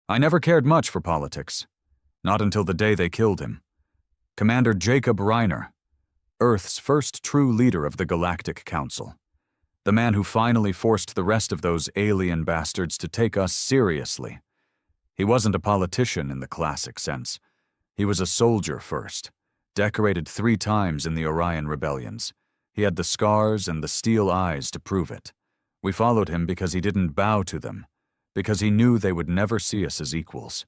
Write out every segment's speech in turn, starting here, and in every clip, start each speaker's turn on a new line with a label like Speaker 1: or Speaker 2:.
Speaker 1: I never cared much for politics. Not until the day they killed him. Commander Jacob Reiner, Earth's first true leader of the Galactic Council. The man who finally forced the rest of those alien bastards to take us seriously. He wasn't a politician in the classic sense. He was a soldier first, decorated 3 times in the Orion rebellions. He had the scars and the steel eyes to prove it. We followed him because he didn't bow to them, because he knew they would never see us as equals.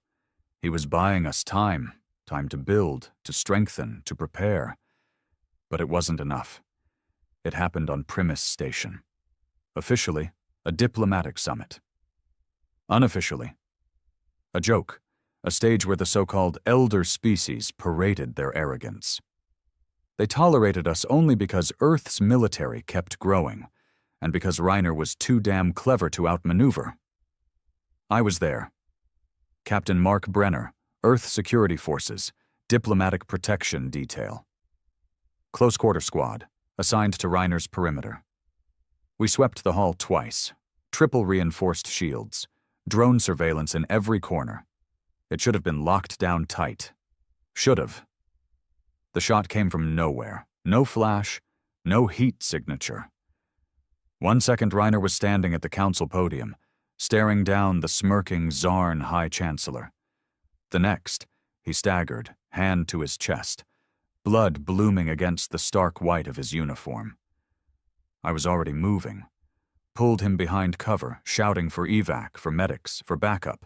Speaker 1: He was buying us time to build, to strengthen, to prepare. But it wasn't enough. It happened on Primus Station. Officially, a diplomatic summit. Unofficially, a joke, a stage where the so-called elder species paraded their arrogance. They tolerated us only because Earth's military kept growing, and because Reiner was too damn clever to outmaneuver. I was there. Captain Mark Brenner, Earth Security Forces, Diplomatic Protection Detail. Close Quarter Squad, assigned to Reiner's perimeter. We swept the hall twice, triple reinforced shields, drone surveillance in every corner. It should have been locked down tight. Should have. The shot came from nowhere. No flash, no heat signature. 1 second Reiner was standing at the council podium, staring down the smirking Zarn High Chancellor. The next, he staggered, hand to his chest, blood blooming against the stark white of his uniform. I was already moving. Pulled him behind cover, shouting for evac, for medics, for backup.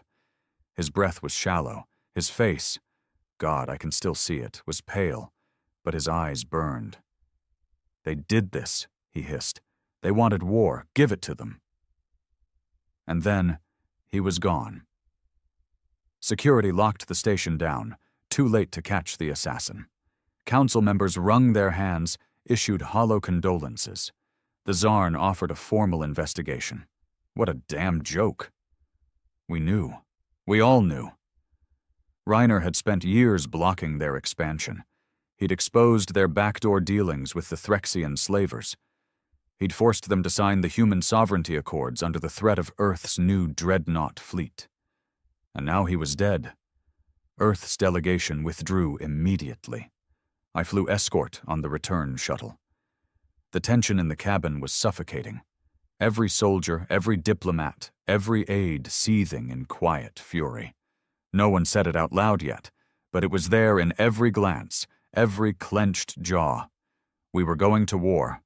Speaker 1: His breath was shallow. His face, God, I can still see it, was pale, but his eyes burned. They did this, he hissed. They wanted war. Give it to them. And then, he was gone. Security locked the station down, too late to catch the assassin. Council members wrung their hands, issued hollow condolences. The Zarn offered a formal investigation. What a damn joke. We knew. We all knew. Reiner had spent years blocking their expansion. He'd exposed their backdoor dealings with the Threxian slavers. He'd forced them to sign the Human Sovereignty Accords under the threat of Earth's new dreadnought fleet. And now he was dead. Earth's delegation withdrew immediately. I flew escort on the return shuttle. The tension in the cabin was suffocating. Every soldier, every diplomat, every aide seething in quiet fury. No one said it out loud yet, but it was there in every glance, every clenched jaw. We were going to war.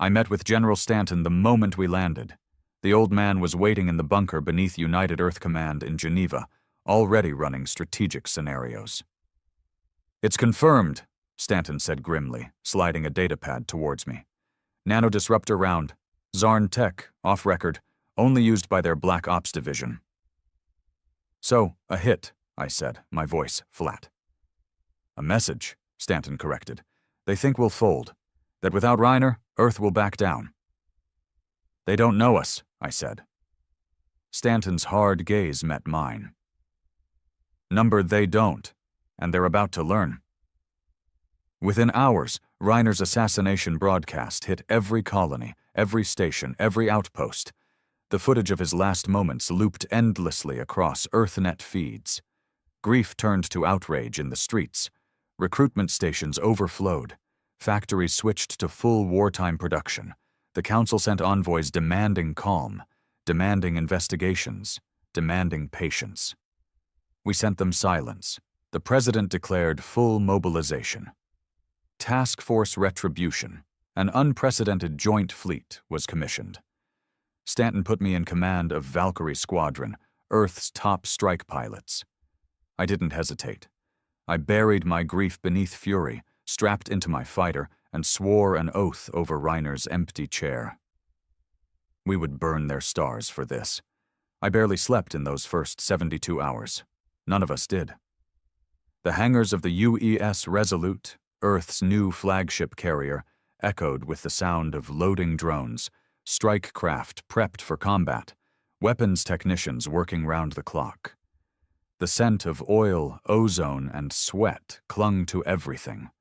Speaker 1: I met with General Stanton the moment we landed. The old man was waiting in the bunker beneath United Earth Command in Geneva, already running strategic scenarios. "It's confirmed," Stanton said grimly, sliding a datapad towards me. "Nanodisruptor round. Zarn tech, off record, only used by their Black Ops division." "So, a hit," I said, my voice flat. "A message," Stanton corrected. "They think we'll fold. That without Reiner, Earth will back down." "They don't know us," I said. Stanton's hard gaze met mine. "Number they don't, and they're about to learn." Within hours, Reiner's assassination broadcast hit every colony, every station, every outpost. The footage of his last moments looped endlessly across EarthNet feeds. Grief turned to outrage in the streets. Recruitment stations overflowed. Factories switched to full wartime production. The council sent envoys demanding calm, demanding investigations, demanding patience. We sent them silence. The president declared full mobilization. Task Force Retribution, an unprecedented joint fleet, was commissioned. Stanton put me in command of Valkyrie Squadron, Earth's top strike pilots. I didn't hesitate. I buried my grief beneath fury, strapped into my fighter, and swore an oath over Reiner's empty chair. We would burn their stars for this. I barely slept in those first 72 hours. None of us did. The hangars of the UES Resolute, Earth's new flagship carrier, echoed with the sound of loading drones, strike craft prepped for combat, weapons technicians working round the clock. The scent of oil, ozone, and sweat clung to everything.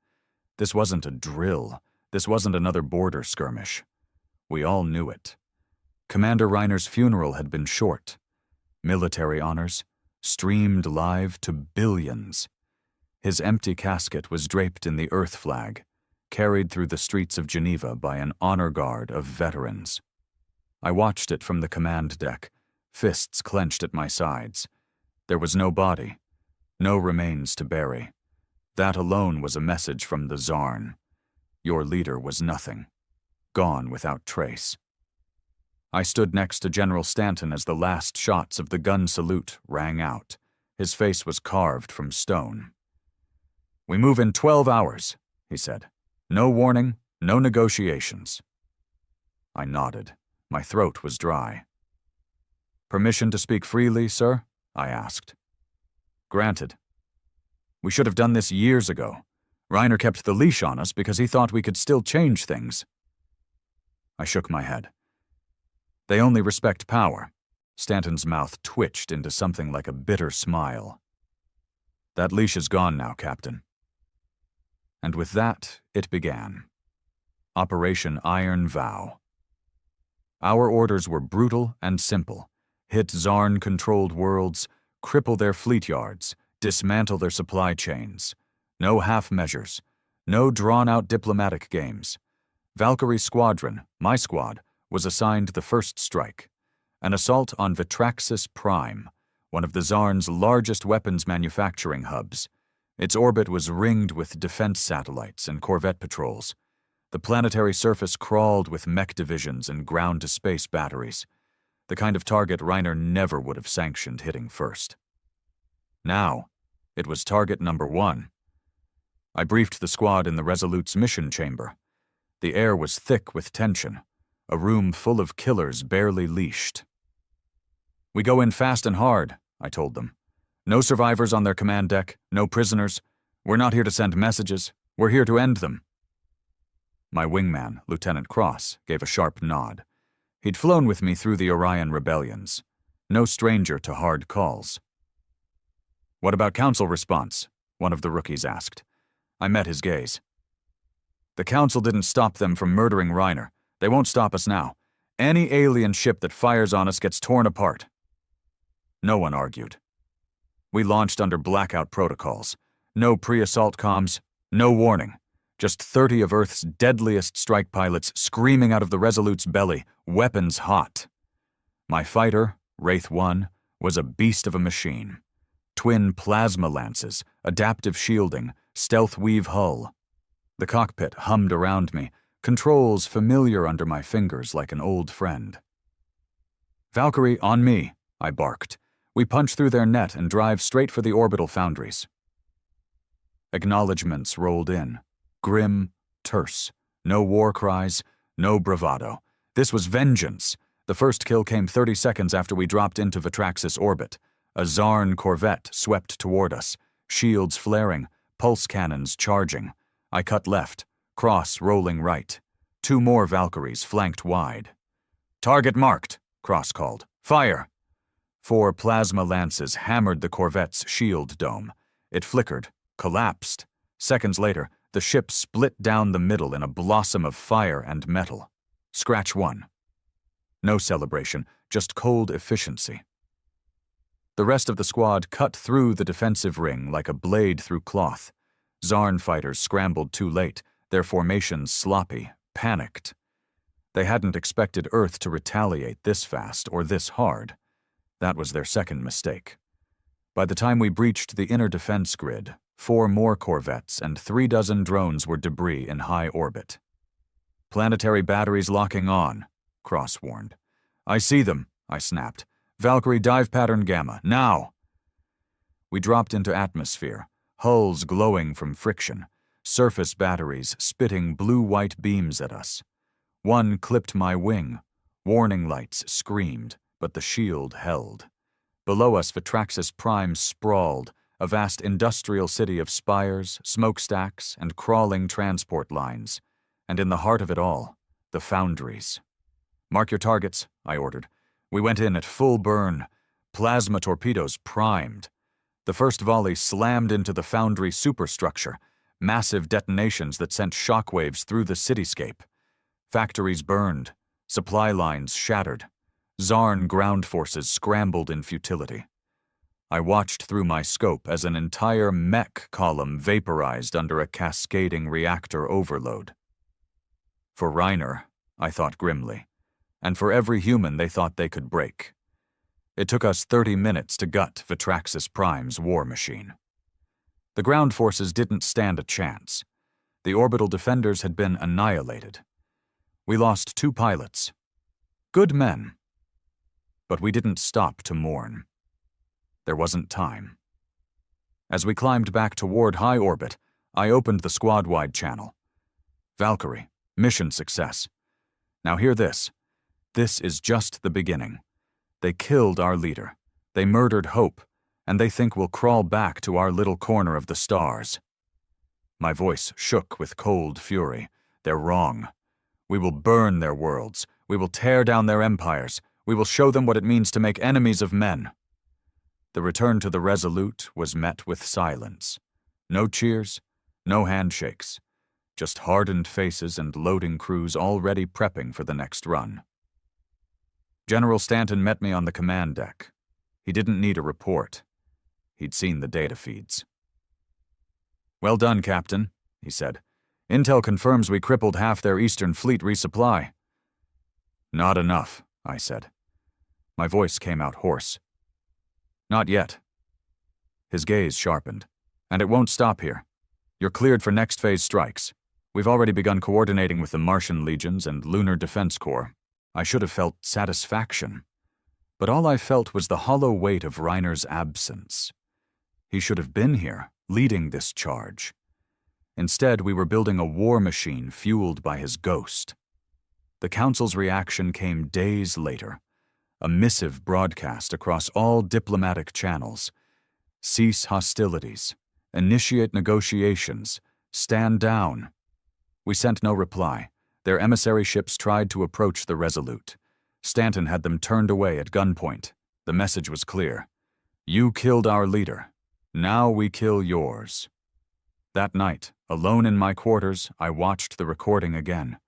Speaker 1: This wasn't a drill. This wasn't another border skirmish. We all knew it. Commander Reiner's funeral had been short. Military honors, streamed live to billions. His empty casket was draped in the Earth flag, carried through the streets of Geneva by an honor guard of veterans. I watched it from the command deck, fists clenched at my sides. There was no body, no remains to bury. That alone was a message from the Zarn. Your leader was nothing, gone without trace. I stood next to General Stanton as the last shots of the gun salute rang out. His face was carved from stone. "We move in 12 hours, he said. "No warning, no negotiations." I nodded. My throat was dry. "Permission to speak freely, sir?" I asked. "Granted. We should have done this years ago. Reiner kept the leash on us because he thought we could still change things." I shook my head. "They only respect power." Stanton's mouth twitched into something like a bitter smile. "That leash is gone now, Captain." And with that, it began. Operation Iron Vow. Our orders were brutal and simple. Hit Zarn-controlled worlds, cripple their fleet yards, dismantle their supply chains. No half measures. No drawn-out diplomatic games. Valkyrie's squadron, my squad, was assigned the first strike. An assault on Vitraxis Prime, one of the Zarn's largest weapons manufacturing hubs. Its orbit was ringed with defense satellites and corvette patrols. The planetary surface crawled with mech divisions and ground-to-space batteries, the kind of target Reiner never would have sanctioned hitting first. Now, it was target number 1. I briefed the squad in the Resolute's mission chamber. The air was thick with tension, a room full of killers barely leashed. "We go in fast and hard," I told them. "No survivors on their command deck, no prisoners. We're not here to send messages. We're here to end them." My wingman, Lieutenant Cross, gave a sharp nod. He'd flown with me through the Orion rebellions. No stranger to hard calls. "What about Council response?" one of the rookies asked. I met his gaze. "The Council didn't stop them from murdering Reiner. They won't stop us now. Any alien ship that fires on us gets torn apart." No one argued. We launched under blackout protocols. No pre-assault comms, no warning. Just 30 of Earth's deadliest strike pilots screaming out of the Resolute's belly, weapons hot. My fighter, Wraith 1, was a beast of a machine. Twin plasma lances, adaptive shielding, stealth weave hull. The cockpit hummed around me, controls familiar under my fingers like an old friend. "Valkyrie, on me," I barked. We punch through their net and drive straight for the orbital foundries. Acknowledgements rolled in. Grim, terse. No war cries, no bravado. This was vengeance. The first kill came 30 seconds after we dropped into Vitraxis orbit. A Zarn corvette swept toward us, shields flaring, pulse cannons charging. I cut left, Cross rolling right. 2 more Valkyries flanked wide. "Target marked," Cross called. "Fire!" 4 plasma lances hammered the corvette's shield dome. It flickered, collapsed. Seconds later, the ship split down the middle in a blossom of fire and metal. Scratch 1. No celebration, just cold efficiency. The rest of the squad cut through the defensive ring like a blade through cloth. Zarn fighters scrambled too late, their formations sloppy, panicked. They hadn't expected Earth to retaliate this fast or this hard. That was their second mistake. By the time we breached the inner defense grid, 4 more corvettes and 36 drones were debris in high orbit. "Planetary batteries locking on," Cross warned. "I see them," I snapped. "Valkyrie dive pattern gamma, now!" We dropped into atmosphere, hulls glowing from friction, surface batteries spitting blue-white beams at us. One clipped my wing. Warning lights screamed, but the shield held. Below us, Vitraxis Prime sprawled, a vast industrial city of spires, smokestacks, and crawling transport lines. And in the heart of it all, the foundries. "Mark your targets," I ordered. We went in at full burn, plasma torpedoes primed. The first volley slammed into the foundry superstructure, massive detonations that sent shockwaves through the cityscape. Factories burned, supply lines shattered. Zarn ground forces scrambled in futility. I watched through my scope as an entire mech column vaporized under a cascading reactor overload. For Reiner, I thought grimly, and for every human they thought they could break. It took us 30 minutes to gut Vitraxis Prime's war machine. The ground forces didn't stand a chance. The orbital defenders had been annihilated. We lost 2 pilots. Good men. But we didn't stop to mourn. There wasn't time. As we climbed back toward high orbit, I opened the squad-wide channel. Valkyrie, mission success. Now hear this. This is just the beginning. They killed our leader. They murdered Hope, and they think we'll crawl back to our little corner of the stars. My voice shook with cold fury. They're wrong. We will burn their worlds. We will tear down their empires. We will show them what it means to make enemies of men. The return to the Resolute was met with silence. No cheers, no handshakes. Just hardened faces and loading crews already prepping for the next run. General Stanton met me on the command deck. He didn't need a report. He'd seen the data feeds. "Well done, Captain," he said. "Intel confirms we crippled half their Eastern Fleet resupply." "Not enough," I said. My voice came out hoarse. "Not yet." His gaze sharpened. "And it won't stop here. You're cleared for next phase strikes. We've already begun coordinating with the Martian Legions and Lunar Defense Corps." I should have felt satisfaction. But all I felt was the hollow weight of Reiner's absence. He should have been here, leading this charge. Instead, we were building a war machine fueled by his ghost. The Council's reaction came days later. A missive broadcast across all diplomatic channels. Cease hostilities. Initiate negotiations. Stand down. We sent no reply. Their emissary ships tried to approach the Resolute. Stanton had them turned away at gunpoint. The message was clear. You killed our leader. Now we kill yours. That night, alone in my quarters, I watched the recording again.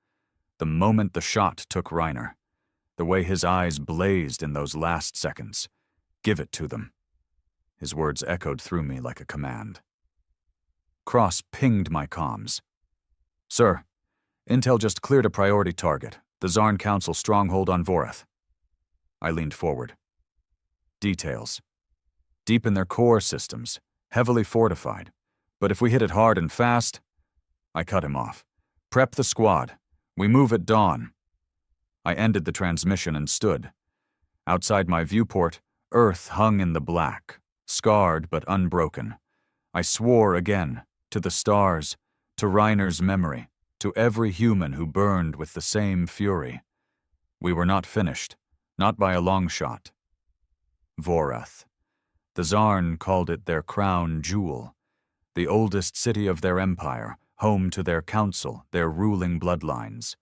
Speaker 1: The moment the shot took Reiner. The way his eyes blazed in those last seconds. Give it to them. His words echoed through me like a command. Cross pinged my comms. "Sir, Intel just cleared a priority target, the Zarn Council stronghold on Vorath." I leaned forward. Details. Deep in their core systems, heavily fortified. But if we hit it hard and fast... I cut him off. "Prep the squad. We move at dawn." I ended the transmission and stood. Outside my viewport, Earth hung in the black, scarred but unbroken. I swore again, to the stars, to Reiner's memory, to every human who burned with the same fury. We were not finished, not by a long shot. Vorath. The Zarn called it their crown jewel, the oldest city of their empire, home to their council, their ruling bloodlines.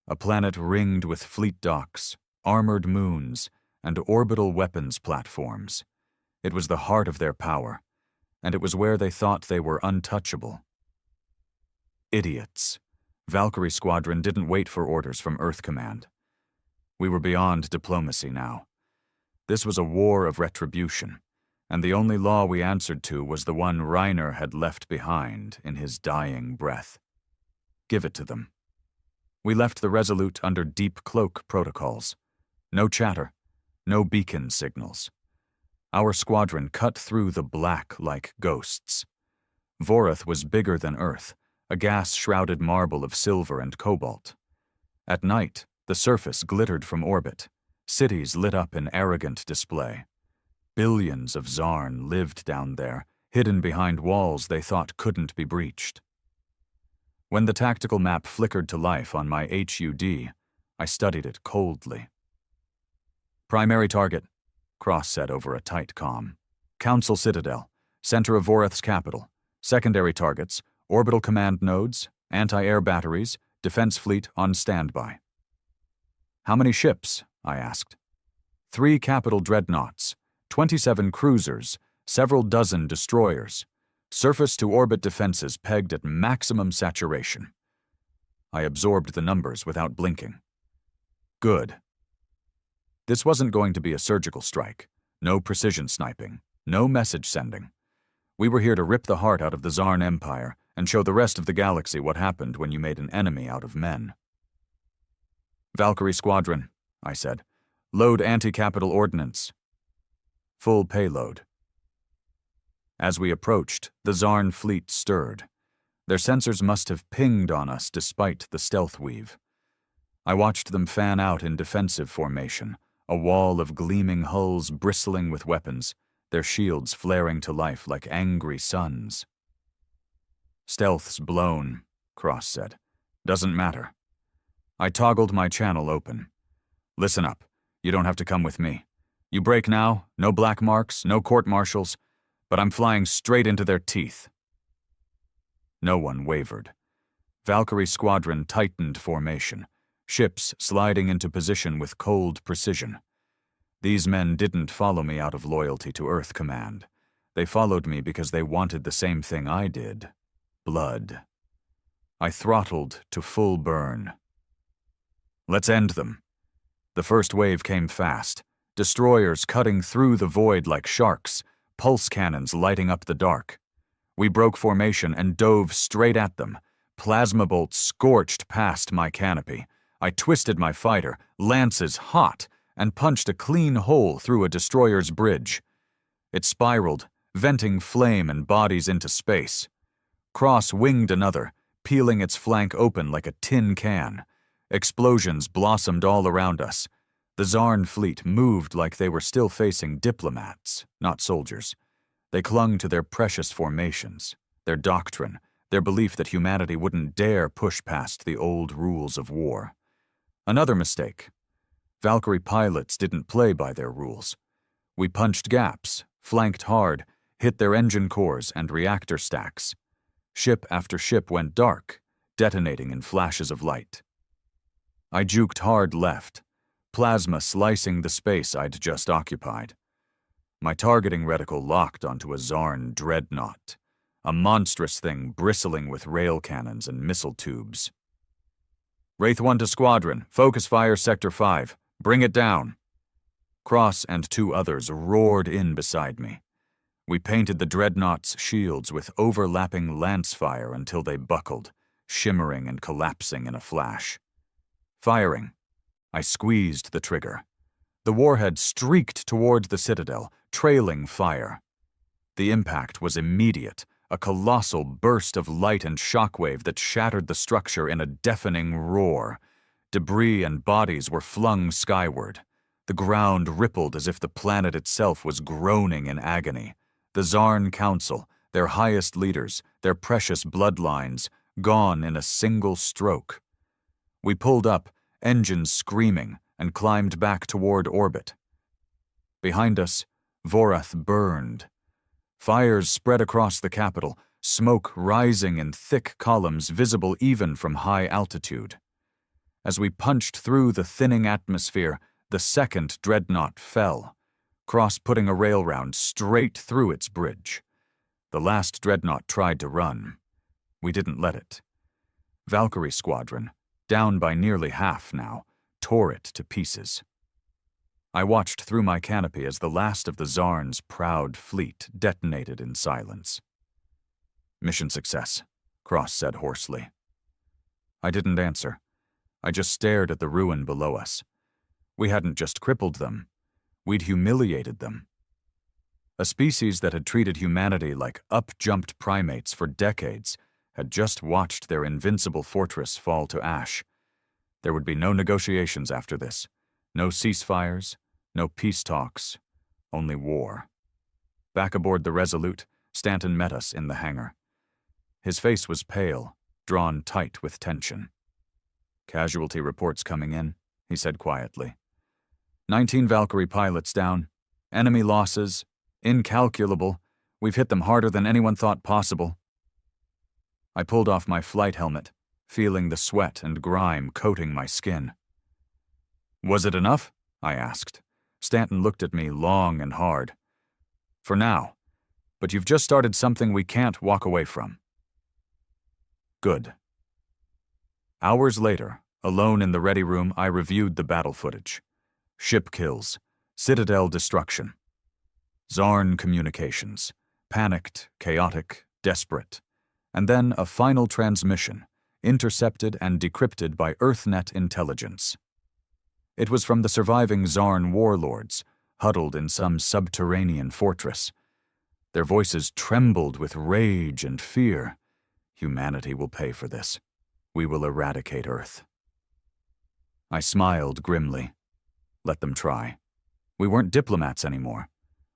Speaker 1: A planet ringed with fleet docks, armored moons, and orbital weapons platforms. It was the heart of their power, and it was where they thought they were untouchable. Idiots. Valkyrie Squadron didn't wait for orders from Earth Command. We were beyond diplomacy now. This was a war of retribution, and the only law we answered to was the one Reiner had left behind in his dying breath. Give it to them. We left the Resolute under deep cloak protocols. No chatter, no beacon signals. Our squadron cut through the black like ghosts. Vorath was bigger than Earth, a gas-shrouded marble of silver and cobalt. At night, the surface glittered from orbit, cities lit up in arrogant display. Billions of Zarn lived down there, hidden behind walls they thought couldn't be breached. When the tactical map flickered to life on my HUD, I studied it coldly. "Primary target," Cross said over a tight comm. "Council Citadel, center of Vorath's capital. Secondary targets, orbital command nodes, anti-air batteries, defense fleet on standby." "How many ships?" I asked. 3 capital dreadnoughts, 27 cruisers, several dozen destroyers. Surface-to-orbit defenses pegged at maximum saturation. I absorbed the numbers without blinking. Good. This wasn't going to be a surgical strike. No precision sniping. no message sending. We were here to rip the heart out of the Zarn Empire and show the rest of the galaxy what happened when you made an enemy out of men. "Valkyrie Squadron," I said. "Load anti-capital ordnance." "Full payload." As we approached, the Zarn fleet stirred. Their sensors must have pinged on us despite the stealth weave. I watched them fan out in defensive formation, a wall of gleaming hulls bristling with weapons, their shields flaring to life like angry suns. "Stealth's blown," Cross said. "Doesn't matter." I toggled my channel open. "Listen up. You don't have to come with me. You break now, no black marks, no court-martials, but I'm flying straight into their teeth." No one wavered. Valkyrie Squadron tightened formation, ships sliding into position with cold precision. These men didn't follow me out of loyalty to Earth Command. They followed me because they wanted the same thing I did: blood. I throttled to full burn. "Let's end them." The first wave came fast, destroyers cutting through the void like sharks, pulse cannons lighting up the dark. We broke formation and dove straight at them. Plasma bolts scorched past my canopy. I twisted my fighter, lances hot, and punched a clean hole through a destroyer's bridge. It spiraled, venting flame and bodies into space. Cross winged another, peeling its flank open like a tin can. Explosions blossomed all around us. The Zarn fleet moved like they were still facing diplomats, not soldiers. They clung to their precious formations, their doctrine, their belief that humanity wouldn't dare push past the old rules of war. Another mistake. Valkyrie pilots didn't play by their rules. We punched gaps, flanked hard, hit their engine cores and reactor stacks. Ship after ship went dark, detonating in flashes of light. I juked hard left, plasma slicing the space I'd just occupied. My targeting reticle locked onto a Zarn dreadnought, a monstrous thing bristling with rail cannons and missile tubes. "Wraith 1 to Squadron, focus fire Sector 5, bring it down." Cross and two others roared in beside me. We painted the dreadnought's shields with overlapping lance fire until they buckled, shimmering and collapsing in a flash. Firing. I squeezed the trigger. The warhead streaked toward the citadel, trailing fire. The impact was immediate, a colossal burst of light and shockwave that shattered the structure in a deafening roar. Debris and bodies were flung skyward. The ground rippled as if the planet itself was groaning in agony. The Zarn Council, their highest leaders, their precious bloodlines, gone in a single stroke. We pulled up, engines screaming, and climbed back toward orbit. Behind us, Vorath burned. Fires spread across the capital, smoke rising in thick columns visible even from high altitude. As we punched through the thinning atmosphere, the second dreadnought fell, Cross putting a rail round straight through its bridge. The last dreadnought tried to run. We didn't let it. Valkyrie Squadron, down by nearly half now, tore it to pieces. I watched through my canopy as the last of the Zarn's proud fleet detonated in silence. "Mission success," Cross said hoarsely. I didn't answer. I just stared at the ruin below us. We hadn't just crippled them. We'd humiliated them. A species that had treated humanity like up-jumped primates for decades had just watched their invincible fortress fall to ash. There would be no negotiations after this. No ceasefires, no peace talks, only war. Back aboard the Resolute, Stanton met us in the hangar. His face was pale, drawn tight with tension. "Casualty reports coming in," he said quietly. 19 Valkyrie pilots down. Enemy losses, incalculable. We've hit them harder than anyone thought possible. I pulled off my flight helmet, feeling the sweat and grime coating my skin. "Was it enough?" I asked. Stanton looked at me long and hard. "For now, but you've just started something we can't walk away from." Good. Hours later, alone in the ready room, I reviewed the battle footage. Ship kills, citadel destruction. Zarn communications. Panicked, chaotic, desperate. And then a final transmission, intercepted and decrypted by EarthNet intelligence. It was from the surviving Zarn warlords, huddled in some subterranean fortress. Their voices trembled with rage and fear. Humanity will pay for this. We will eradicate Earth. I smiled grimly. Let them try. We weren't diplomats anymore.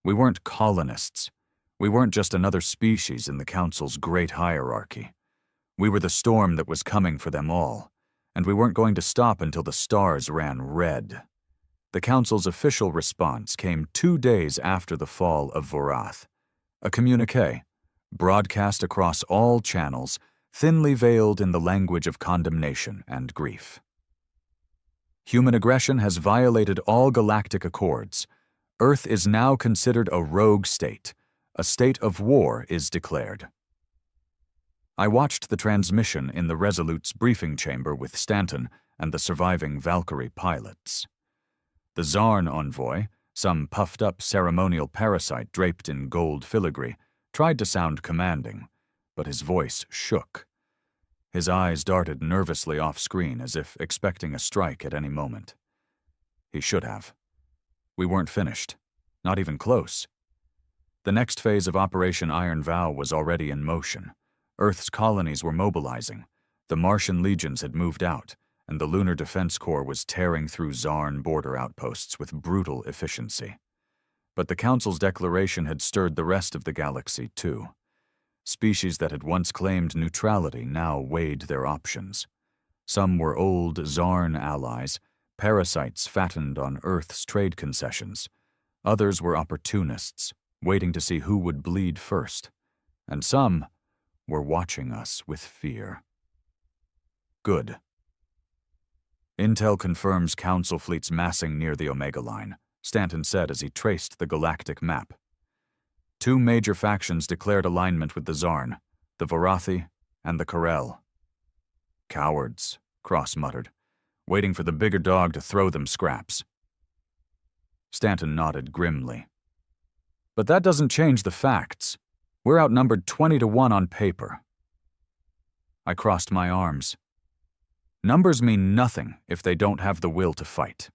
Speaker 1: We weren't colonists. We weren't just another species in the Council's great hierarchy. We were the storm that was coming for them all, and we weren't going to stop until the stars ran red. The Council's official response came 2 days after the fall of Vorath. A communiqué, broadcast across all channels, thinly veiled in the language of condemnation and grief. Human aggression has violated all galactic accords. Earth is now considered a rogue state. A state of war is declared. I watched the transmission in the Resolute's briefing chamber with Stanton and the surviving Valkyrie pilots. The Zarn envoy, some puffed-up ceremonial parasite draped in gold filigree, tried to sound commanding, but his voice shook. His eyes darted nervously off-screen as if expecting a strike at any moment. He should have. We weren't finished. Not even close. The next phase of Operation Iron Vow was already in motion. Earth's colonies were mobilizing. The Martian legions had moved out, and the Lunar Defense Corps was tearing through Zarn border outposts with brutal efficiency. But the Council's declaration had stirred the rest of the galaxy, too. Species that had once claimed neutrality now weighed their options. Some were old Zarn allies, parasites fattened on Earth's trade concessions. Others were opportunists, waiting to see who would bleed first. And some were watching us with fear. Good. Intel confirms Council fleets massing near the Omega Line, Stanton said as he traced the galactic map. 2 major factions declared alignment with the Zarn, the Vorathi and the Karel. Cowards, Cross muttered, waiting for the bigger dog to throw them scraps. Stanton nodded grimly. But that doesn't change the facts. We're outnumbered 20-1 on paper. I crossed my arms. Numbers mean nothing if they don't have the will to fight.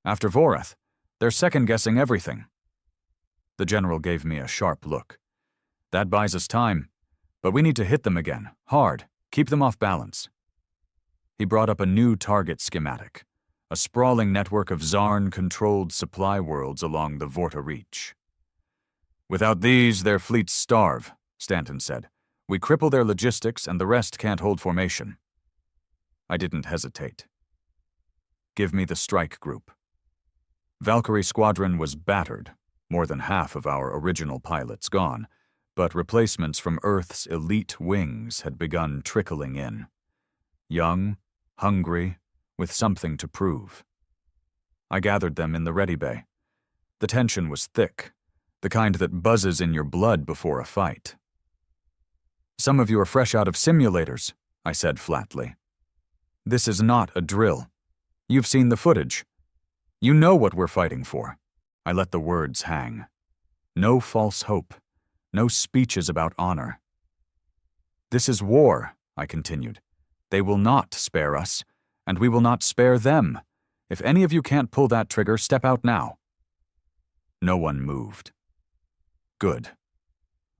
Speaker 1: After Vorath, they're second-guessing everything. The general gave me a sharp look. That buys us time, but we need to hit them again, hard, keep them off balance. He brought up a new target schematic, a sprawling network of Zarn-controlled supply worlds along the Vorta Reach. Without these, their fleets starve, Stanton said. We cripple their logistics and the rest can't hold formation. I didn't hesitate. Give me the strike group. Valkyrie Squadron was battered, more than half of our original pilots gone, but replacements from Earth's elite wings had begun trickling in. Young, hungry, with something to prove. I gathered them in the ready bay. The tension was thick, the kind that buzzes in your blood before a fight. Some of you are fresh out of simulators, I said flatly. This is not a drill. You've seen the footage. You know what we're fighting for. I let the words hang. No false hope. No speeches about honor. This is war, I continued. They will not spare us, and we will not spare them. If any of you can't pull that trigger, step out now. No one moved. Good.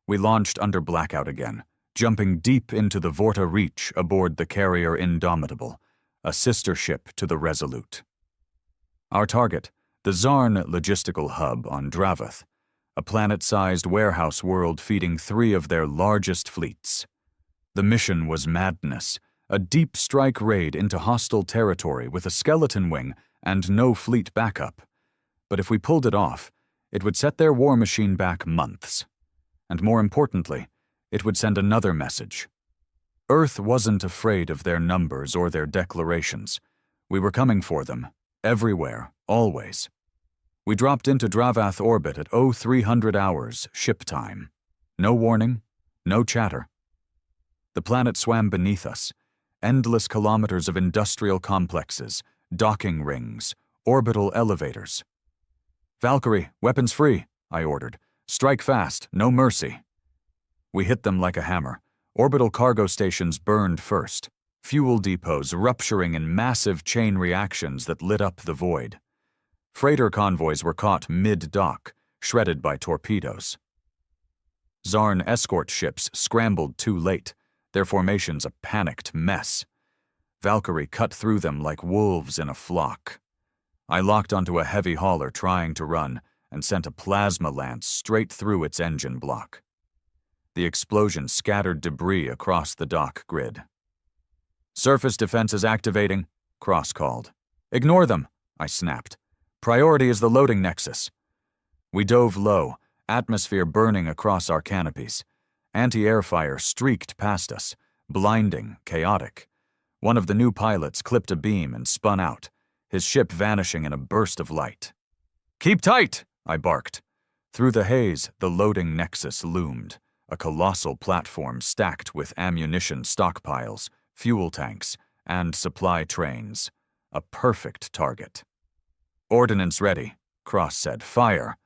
Speaker 1: We launched under blackout again, jumping deep into the Vorta Reach aboard the carrier Indomitable, a sister ship to the Resolute. Our target, the Zarn logistical hub on Dravath, a planet-sized warehouse world feeding 3 of their largest fleets. The mission was madness, a deep strike raid into hostile territory with a skeleton wing and no fleet backup. But if we pulled it off, it would set their war machine back months. And more importantly, it would send another message. Earth wasn't afraid of their numbers or their declarations. We were coming for them, everywhere, always. We dropped into Dravath orbit at 0300 hours ship time. No warning, no chatter. The planet swam beneath us, endless kilometers of industrial complexes, docking rings, orbital elevators. Valkyrie, weapons free, I ordered. "Strike fast, no mercy." We hit them like a hammer. Orbital cargo stations burned first, fuel depots rupturing in massive chain reactions that lit up the void. Freighter convoys were caught mid-dock, shredded by torpedoes. Zarn escort ships scrambled too late, their formations a panicked mess. Valkyrie cut through them like wolves in a flock. I locked onto a heavy hauler trying to run and sent a plasma lance straight through its engine block. The explosion scattered debris across the dock grid. "Surface defenses activating," Cross called. "Ignore them," I snapped. "Priority is the loading nexus." We dove low, atmosphere burning across our canopies. Anti-air fire streaked past us, blinding, chaotic. One of the new pilots clipped a beam and spun out, his ship vanishing in a burst of light. "Keep tight!" I barked. Through the haze, the loading nexus loomed, a colossal platform stacked with ammunition stockpiles, fuel tanks, and supply trains. A perfect target. "Ordnance ready," Cross said. "Fire."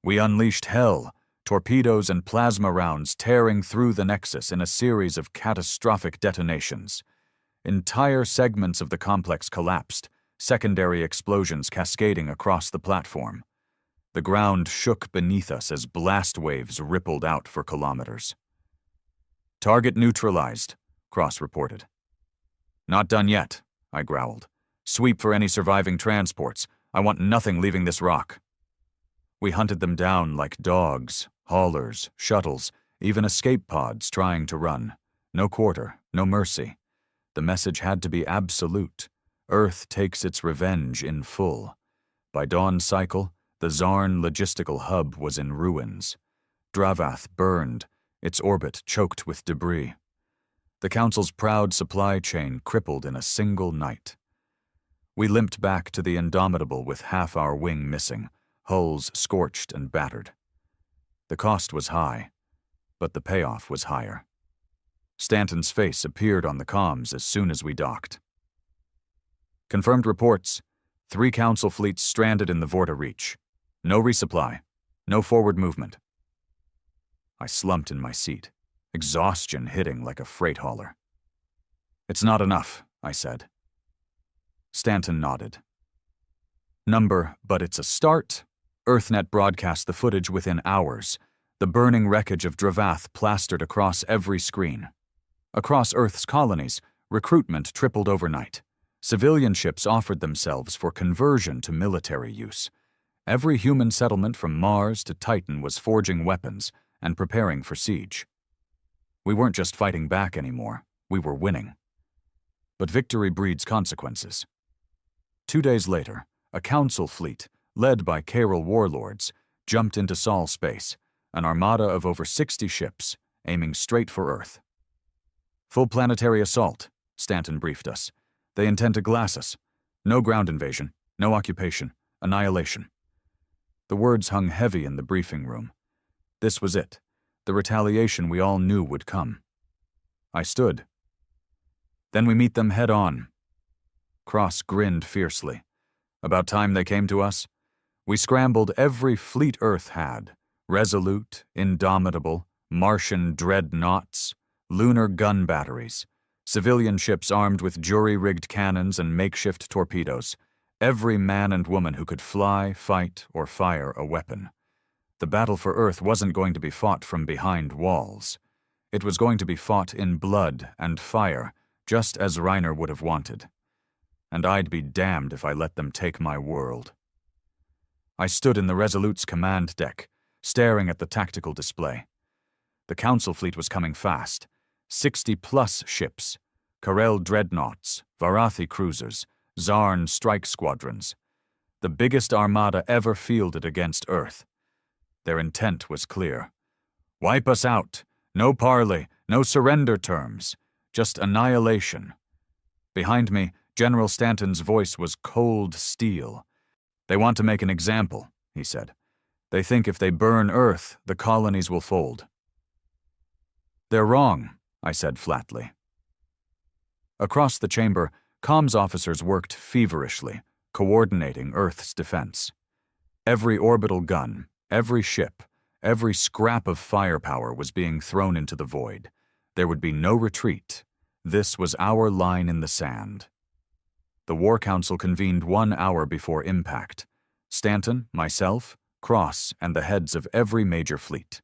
Speaker 1: We unleashed hell, torpedoes and plasma rounds tearing through the nexus in a series of catastrophic detonations. Entire segments of the complex collapsed, secondary explosions cascading across the platform. The ground shook beneath us as blast waves rippled out for kilometers. "Target neutralized," Cross reported. "Not done yet," I growled. "Sweep for any surviving transports. I want nothing leaving this rock." We hunted them down like dogs, haulers, shuttles, even escape pods trying to run. No quarter, no mercy. The message had to be absolute. Earth takes its revenge in full. By dawn cycle, the Zarn logistical hub was in ruins. Dravath burned, its orbit choked with debris. The Council's proud supply chain crippled in a single night. We limped back to the Indomitable with half our wing missing, hulls scorched and battered. The cost was high, but the payoff was higher. Stanton's face appeared on the comms as soon as we docked. "Confirmed reports. 3 Council fleets stranded in the Vorta Reach. No resupply. No forward movement." I slumped in my seat, exhaustion hitting like a freight hauler. "It's not enough," I said. Stanton nodded. "Number, but it's a start." EarthNet broadcast the footage within hours, the burning wreckage of Dravath plastered across every screen. Across Earth's colonies, recruitment tripled overnight. Civilian ships offered themselves for conversion to military use. Every human settlement from Mars to Titan was forging weapons and preparing for siege. We weren't just fighting back anymore, we were winning. But victory breeds consequences. 2 days later, a council fleet, led by Kharal warlords, jumped into Sol space, an armada of over 60 ships, aiming straight for Earth. "Full planetary assault," Stanton briefed us. "They intend to glass us. No ground invasion, no occupation, annihilation." The words hung heavy in the briefing room. This was it, the retaliation we all knew would come. I stood. "Then we meet them head on." Cross grinned fiercely. "About time they came to us. We scrambled every fleet Earth had, Resolute, Indomitable, Martian dreadnoughts, lunar gun batteries, civilian ships armed with jury-rigged cannons and makeshift torpedoes, every man and woman who could fly, fight, or fire a weapon. The battle for Earth wasn't going to be fought from behind walls. It was going to be fought in blood and fire, just as Reiner would have wanted. And I'd be damned if I let them take my world. I stood in the Resolute's command deck, staring at the tactical display. The Council fleet was coming fast. 60-plus ships, Karel dreadnoughts, Varathi cruisers, Zarn strike squadrons. The biggest armada ever fielded against Earth. Their intent was clear. Wipe us out. No parley, no surrender terms. Just annihilation. Behind me, General Stanton's voice was cold steel. "They want to make an example," he said. "They think if they burn Earth, the colonies will fold." "They're wrong," I said flatly. Across the chamber, comms officers worked feverishly, coordinating Earth's defense. Every orbital gun, Every ship, every scrap of firepower was being thrown into the void. There would be no retreat. This was our line in the sand. The War Council convened 1 hour before impact. Stanton, myself, Cross, and the heads of every major fleet.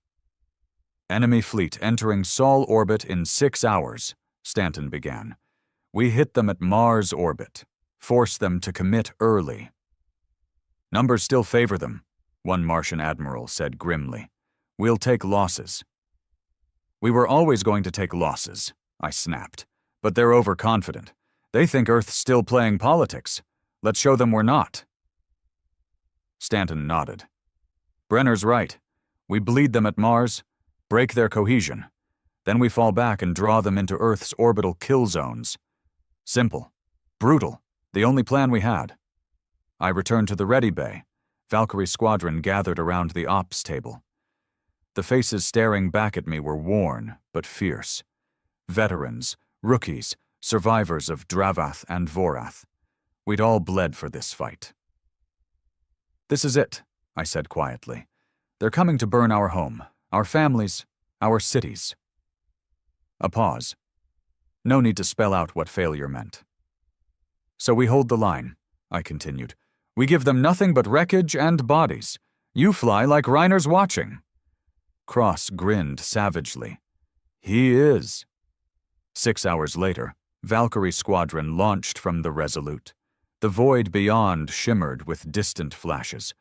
Speaker 1: "Enemy fleet entering Sol orbit in 6 hours," Stanton began. "We hit them at Mars orbit. Force them to commit early." "Numbers still favor them," one Martian admiral said grimly. "We'll take losses." "We were always going to take losses," I snapped. "But they're overconfident. They think Earth's still playing politics. Let's show them we're not." Stanton nodded. "Brenner's right. We bleed them at Mars, break their cohesion. Then we fall back and draw them into Earth's orbital kill zones. Simple. Brutal. The only plan we had." I returned to the ready bay. Valkyrie squadron gathered around the ops table. The faces staring back at me were worn, but fierce. Veterans, rookies, survivors of Dravath and Vorath. We'd all bled for this fight. "This is it," I said quietly. "They're coming to burn our home, our families, our cities." A pause. No need to spell out what failure meant. "So we hold the line," I continued. "We give them nothing but wreckage and bodies. You fly like Reiner's watching." Cross grinned savagely. "He is." 6 hours later, Valkyrie squadron launched from the Resolute. The void beyond shimmered with distant flashes.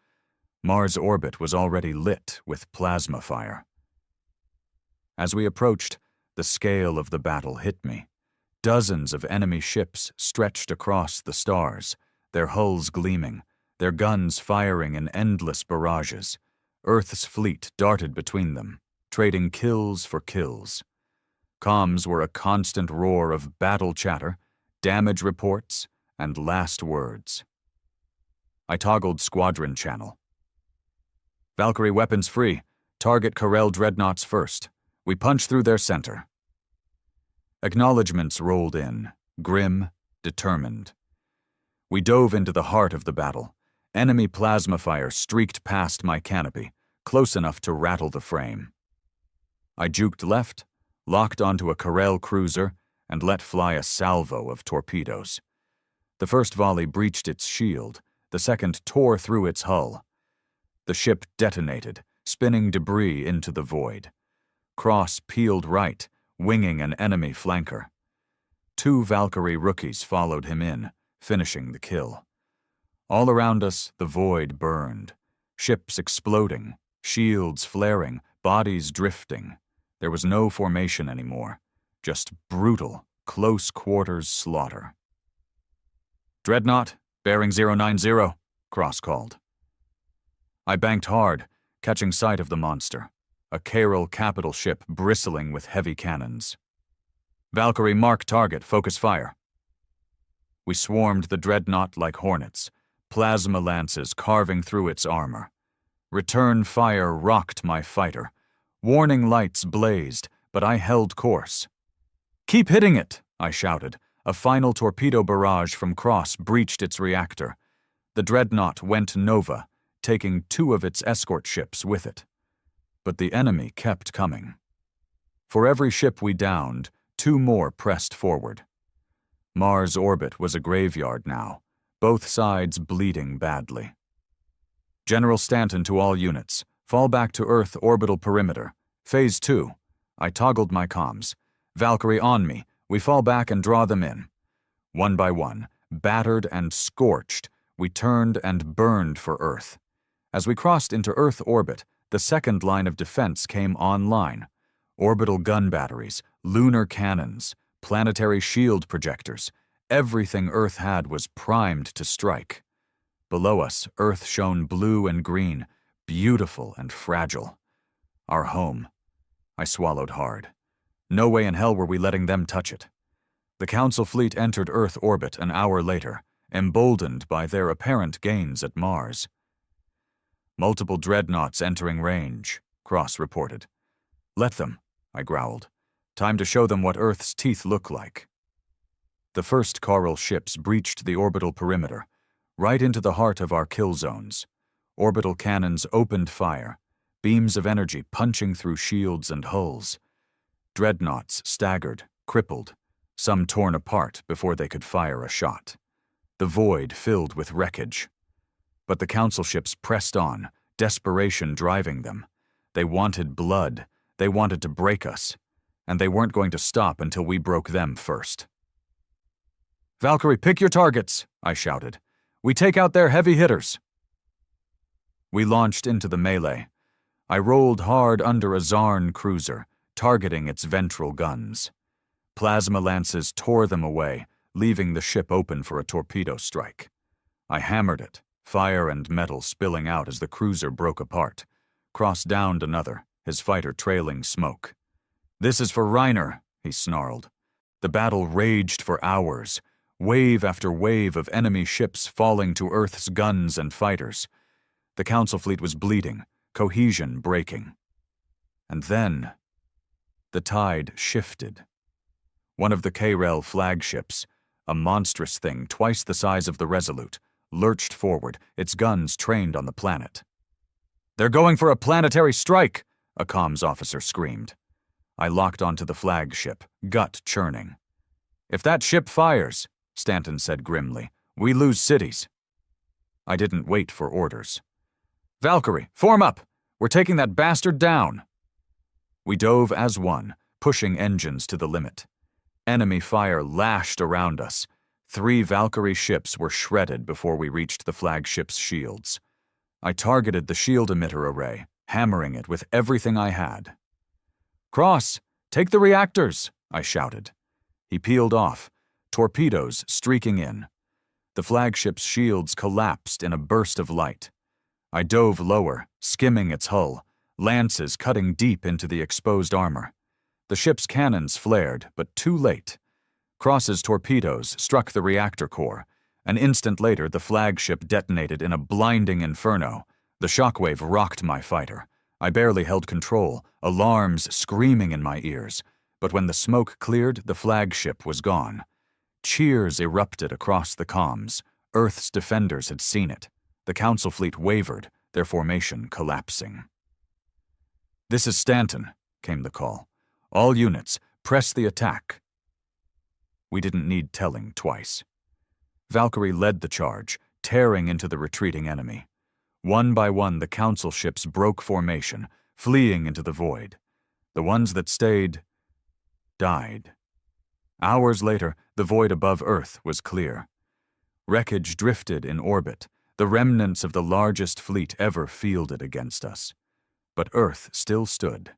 Speaker 1: Mars orbit was already lit with plasma fire. As we approached, the scale of the battle hit me. Dozens of enemy ships stretched across the stars, their hulls gleaming, their guns firing in endless barrages. Earth's fleet darted between them, trading kills for kills. Comms were a constant roar of battle chatter, damage reports, and last words. I toggled squadron channel. "Valkyrie weapons free. Target Karel dreadnoughts first. We punch through their center." Acknowledgements rolled in, grim, determined. We dove into the heart of the battle. Enemy plasma fire streaked past my canopy, close enough to rattle the frame. I juked left, locked onto a Karel cruiser, and let fly a salvo of torpedoes. The first volley breached its shield, the second tore through its hull. The ship detonated, spinning debris into the void. Cross peeled right, winging an enemy flanker. 2 Valkyrie rookies followed him in, finishing the kill. All around us, the void burned. Ships exploding, shields flaring, bodies drifting. There was no formation anymore, just brutal, close-quarters slaughter. "Dreadnought, bearing 090, Cross called. I banked hard, catching sight of the monster, a Karel capital ship bristling with heavy cannons. "Valkyrie, mark target, focus fire." We swarmed the dreadnought like hornets, plasma lances carving through its armor. Return fire rocked my fighter. Warning lights blazed, but I held course. "Keep hitting it," I shouted. A final torpedo barrage from Cross breached its reactor. The dreadnought went nova, taking 2 of its escort ships with it. But the enemy kept coming. For every ship we downed, 2 more pressed forward. Mars orbit was a graveyard now, both sides bleeding badly. "General Stanton to all units, fall back to Earth orbital perimeter. Phase 2. I toggled my comms. "Valkyrie on me. We fall back and draw them in." One by one, battered and scorched, we turned and burned for Earth. As we crossed into Earth orbit, the second line of defense came online. Orbital gun batteries, lunar cannons, planetary shield projectors. Everything Earth had was primed to strike. Below us, Earth shone blue and green, beautiful and fragile. Our home. I swallowed hard. No way in hell were we letting them touch it. The Council fleet entered Earth orbit an hour later, emboldened by their apparent gains at Mars. "Multiple dreadnoughts entering range," Cross reported. "Let them," I growled. "Time to show them what Earth's teeth look like." The first Karel ships breached the orbital perimeter, right into the heart of our kill zones. Orbital cannons opened fire, beams of energy punching through shields and hulls. Dreadnoughts staggered, crippled, some torn apart before they could fire a shot. The void filled with wreckage. But the council ships pressed on, desperation driving them. They wanted blood, they wanted to break us, and they weren't going to stop until we broke them first. "Valkyrie, pick your targets," I shouted. "We take out their heavy hitters." We launched into the melee. I rolled hard under a Zarn cruiser, targeting its ventral guns. Plasma lances tore them away, leaving the ship open for a torpedo strike. I hammered it, fire and metal spilling out as the cruiser broke apart. Cross-downed another, his fighter trailing smoke. "This is for Reiner," he snarled. The battle raged for hours, wave after wave of enemy ships falling to Earth's guns and fighters. The Council fleet was bleeding, cohesion breaking. And then, the tide shifted. One of the K-Rel flagships, a monstrous thing twice the size of the Resolute, lurched forward, its guns trained on the planet. "They're going for a planetary strike!" a comms officer screamed. I locked onto the flagship, gut churning. "If that ship fires," Stanton said grimly, "we lose cities." I didn't wait for orders. "Valkyrie, form up! We're taking that bastard down!" We dove as one, pushing engines to the limit. Enemy fire lashed around us. 3 Valkyrie ships were shredded before we reached the flagship's shields. I targeted the shield emitter array, hammering it with everything I had. "Cross, take the reactors!" I shouted. He peeled off, torpedoes streaking in. The flagship's shields collapsed in a burst of light. I dove lower, skimming its hull, lances cutting deep into the exposed armor. The ship's cannons flared, but too late. Cross's torpedoes struck the reactor core. An instant later, the flagship detonated in a blinding inferno. The shockwave rocked my fighter. I barely held control, alarms screaming in my ears. But when the smoke cleared, the flagship was gone. Cheers erupted across the comms. Earth's defenders had seen it. The Council fleet wavered, their formation collapsing. "This is Stanton," came the call. "All units, press the attack." We didn't need telling twice. Valkyrie led the charge, tearing into the retreating enemy. One by one, the Council ships broke formation, fleeing into the void. The ones that stayed died. Hours later, the void above Earth was clear. Wreckage drifted in orbit, the remnants of the largest fleet ever fielded against us. But Earth still stood.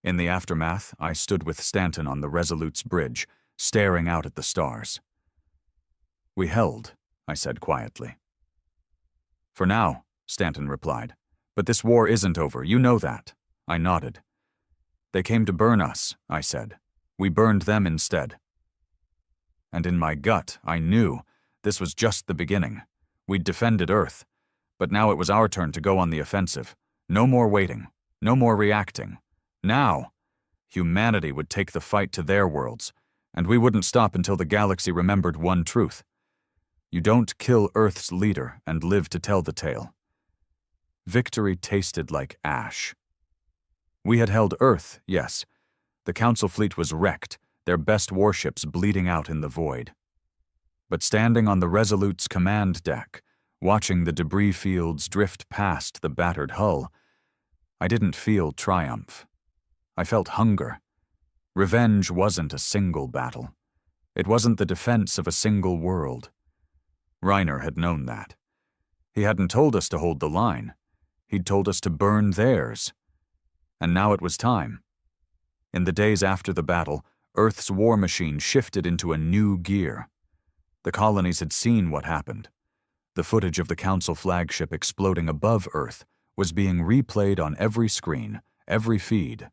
Speaker 1: In the aftermath, I stood with Stanton on the Resolute's bridge, staring out at the stars. "We held," I said quietly. "For now," Stanton replied. "But this war isn't over, you know that." I nodded. "They came to burn us," I said. "We burned them instead." And in my gut, I knew this was just the beginning. We'd defended Earth, but now it was our turn to go on the offensive. No more waiting, no more reacting. Now, humanity would take the fight to their worlds, and we wouldn't stop until the galaxy remembered one truth. You don't kill Earth's leader and live to tell the tale. Victory tasted like ash. We had held Earth, yes. The Council fleet was wrecked, their best warships bleeding out in the void. But standing on the Resolute's command deck, watching the debris fields drift past the battered hull, I didn't feel triumph. I felt hunger. Revenge wasn't a single battle. It wasn't the defense of a single world. Reiner had known that. He hadn't told us to hold the line. He'd told us to burn theirs. And now it was time. In the days after the battle, Earth's war machine shifted into a new gear. The colonies had seen what happened. The footage of the Council flagship exploding above Earth was being replayed on every screen, every feed.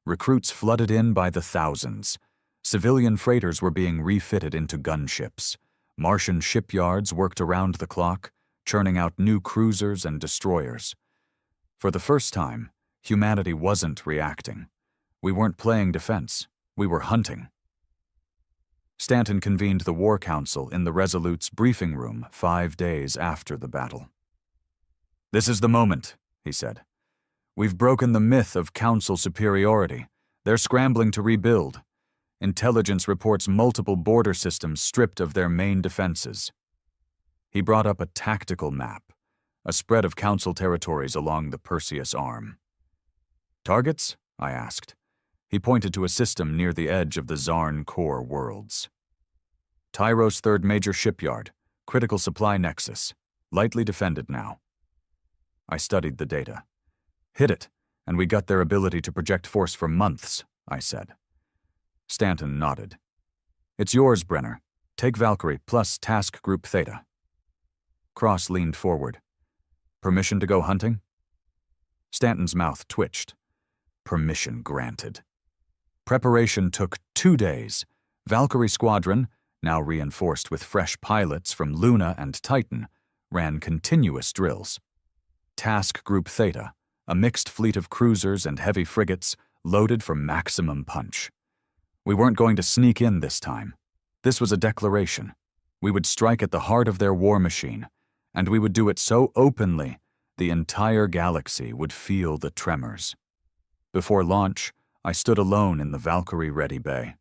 Speaker 1: Recruits flooded in by the thousands. Civilian freighters were being refitted into gunships. Martian shipyards worked around the clock, churning out new cruisers and destroyers. For the first time, humanity wasn't reacting. We weren't playing defense. We were hunting. Stanton convened the War Council in the Resolute's briefing room 5 days after the battle. "This is the moment," he said. "We've broken the myth of Council superiority. They're scrambling to rebuild. Intelligence reports multiple border systems stripped of their main defenses." He brought up a tactical map, a spread of Council territories along the Perseus Arm. "Targets?" I asked. He pointed to a system near the edge of the Zarn core worlds. "Tyro's third major shipyard, critical supply nexus, lightly defended now." I studied the data. "Hit it, and we gut their ability to project force for months," I said. Stanton nodded. "It's yours, Brenner. Take Valkyrie plus Task Group Theta." Cross leaned forward. "Permission to go hunting?" Stanton's mouth twitched. Permission granted. Preparation took 2 days. Valkyrie Squadron, now reinforced with fresh pilots from Luna and Titan, ran continuous drills. Task Group Theta, a mixed fleet of cruisers and heavy frigates, loaded for maximum punch. We weren't going to sneak in this time. This was a declaration. We would strike at the heart of their war machine, and we would do it so openly, the entire galaxy would feel the tremors. Before launch, I stood alone in the Valkyrie-ready bay.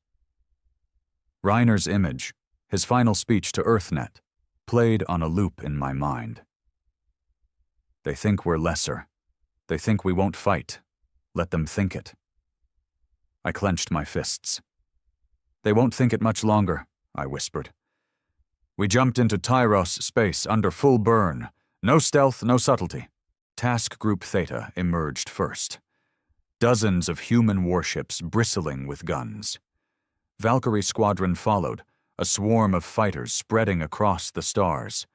Speaker 1: Reiner's image, his final speech to EarthNet, played on a loop in my mind. "They think we're lesser. They think we won't fight. Let them think it." I clenched my fists. "They won't think it much longer," I whispered. We jumped into Tyros space under full burn. No stealth, no subtlety. Task Group Theta emerged first. Dozens of human warships bristling with guns. Valkyrie Squadron followed, a swarm of fighters spreading across the stars.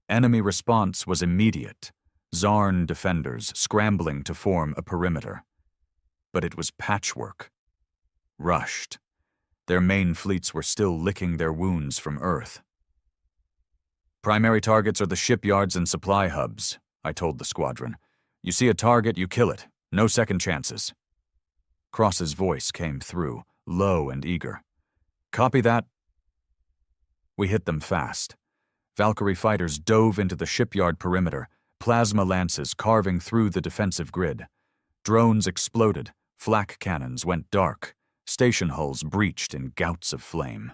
Speaker 1: Enemy response was immediate. Zarn defenders scrambling to form a perimeter. But it was patchwork. Rushed. Their main fleets were still licking their wounds from Earth. "Primary targets are the shipyards and supply hubs," I told the squadron. "You see a target, you kill it. No second chances." Cross's voice came through, low and eager. "Copy that." We hit them fast. Valkyrie fighters dove into the shipyard perimeter, plasma lances carving through the defensive grid. Drones exploded, flak cannons went dark, station hulls breached in gouts of flame.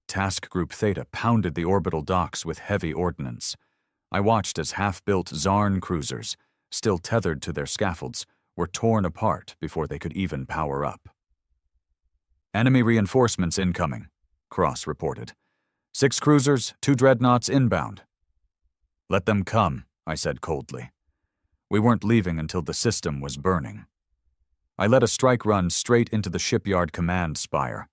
Speaker 1: Task Group Theta pounded the orbital docks with heavy ordnance. I watched as half-built Zarn cruisers, still tethered to their scaffolds, were torn apart before they could even power up. "Enemy reinforcements incoming," Cross reported. 6 cruisers, 2 dreadnoughts inbound." "Let them come," I said coldly. We weren't leaving until the system was burning. I led a strike run straight into the shipyard command spire.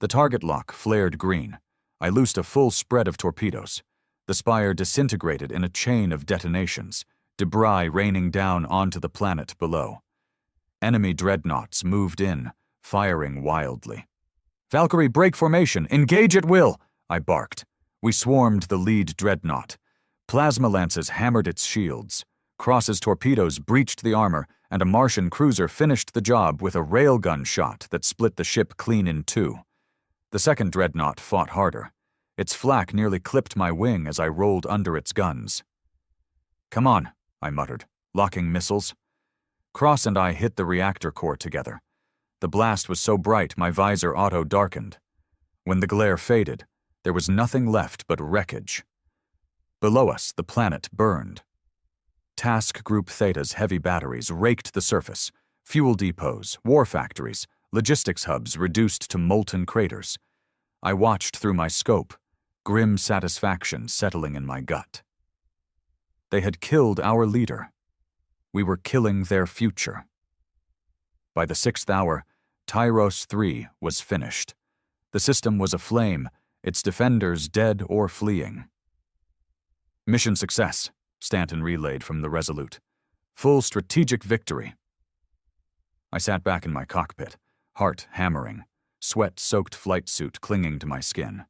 Speaker 1: The target lock flared green. I loosed a full spread of torpedoes. The spire disintegrated in a chain of detonations, debris raining down onto the planet below. Enemy dreadnoughts moved in, firing wildly. "Valkyrie, break formation! Engage at will!" I barked. We swarmed the lead dreadnought. Plasma lances hammered its shields. Cross's torpedoes breached the armor, and a Martian cruiser finished the job with a railgun shot that split the ship clean in 2. The second dreadnought fought harder. Its flak nearly clipped my wing as I rolled under its guns. "Come on," I muttered, locking missiles. Cross and I hit the reactor core together. The blast was so bright my visor auto-darkened. When the glare faded, there was nothing left but wreckage. Below us, the planet burned. Task Group Theta's heavy batteries raked the surface. Fuel depots, war factories, logistics hubs reduced to molten craters. I watched through my scope, grim satisfaction settling in my gut. They had killed our leader. We were killing their future. By the 6th hour, Tyros 3 was finished. The system was aflame, its defenders dead or fleeing. "Mission success," Stanton relayed from the Resolute. "Full strategic victory." I sat back in my cockpit, heart hammering, sweat-soaked flight suit clinging to my skin.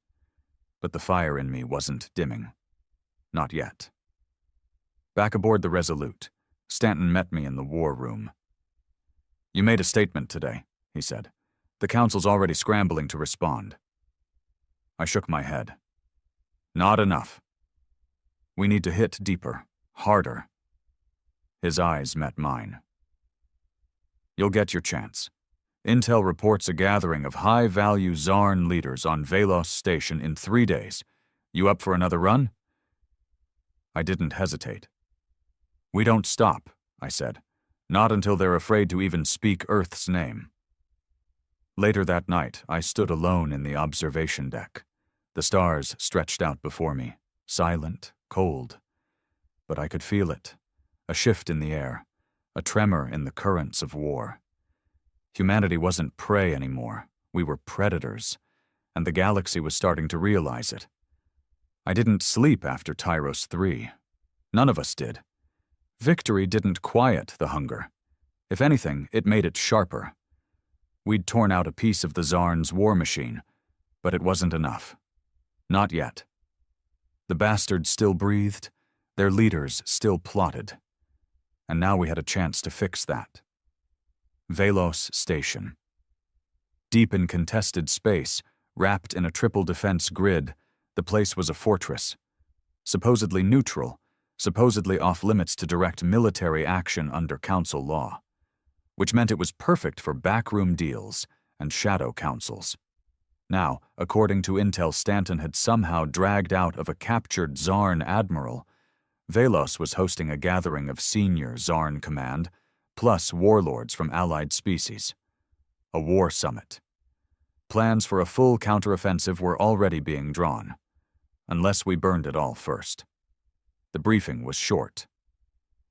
Speaker 1: But the fire in me wasn't dimming. Not yet. Back aboard the Resolute, Stanton met me in the war room. "You made a statement today," he said. "The Council's already scrambling to respond." I shook my head. "Not enough. We need to hit deeper, Harder. His eyes met mine. You'll get your chance. Intel reports a gathering of high-value Zarn leaders on Velos Station in 3 days. You up for another run? I didn't hesitate. We don't stop, I said. Not until they're afraid to even speak Earth's name. Later that night, I stood alone in the observation deck. The stars stretched out before me, silent, cold. But I could feel it. A shift in the air, a tremor in the currents of war. Humanity wasn't prey anymore. We were predators, and the galaxy was starting to realize it. I didn't sleep after Tyros 3. None of us did. Victory didn't quiet the hunger. If anything, it made it sharper. We'd torn out a piece of the Zarn's war machine, but it wasn't enough. Not yet. The bastards still breathed, their leaders still plotted. And now we had a chance to fix that. Velos Station. Deep in contested space, wrapped in a triple defense grid, the place was a fortress. Supposedly neutral, supposedly off-limits to direct military action under council law, which meant it was perfect for backroom deals and shadow councils. Now, according to intel Stanton had somehow dragged out of a captured Zarn admiral, Velos was hosting a gathering of senior Zarn command, plus warlords from allied species. A war summit. Plans for a full counteroffensive were already being drawn, unless we burned it all first. The briefing was short.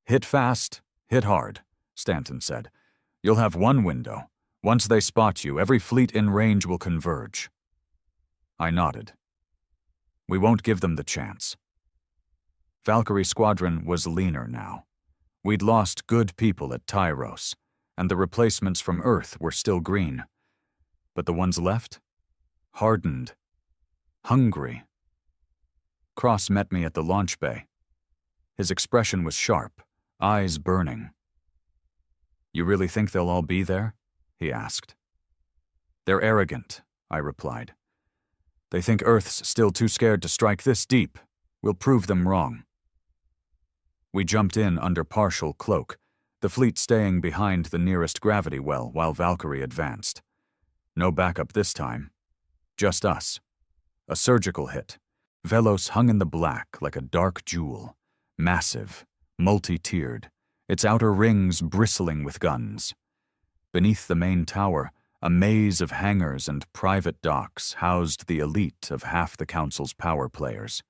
Speaker 1: Hit fast, hit hard, Stanton said. You'll have one window. Once they spot you, every fleet in range will converge. I nodded. We won't give them the chance. Valkyrie Squadron was leaner now. We'd lost good people at Tyros, and the replacements from Earth were still green. But the ones left? Hardened. Hungry. Cross met me at the launch bay. His expression was sharp, eyes burning. You really think they'll all be there? He asked. They're arrogant, I replied. They think Earth's still too scared to strike this deep. We'll prove them wrong. We jumped in under partial cloak, the fleet staying behind the nearest gravity well while Valkyrie advanced. No backup this time. Just us. A surgical hit. Velos hung in the black like a dark jewel. Massive, multi-tiered, its outer rings bristling with guns. Beneath the main tower, a maze of hangars and private docks housed the elite of half the Council's power players.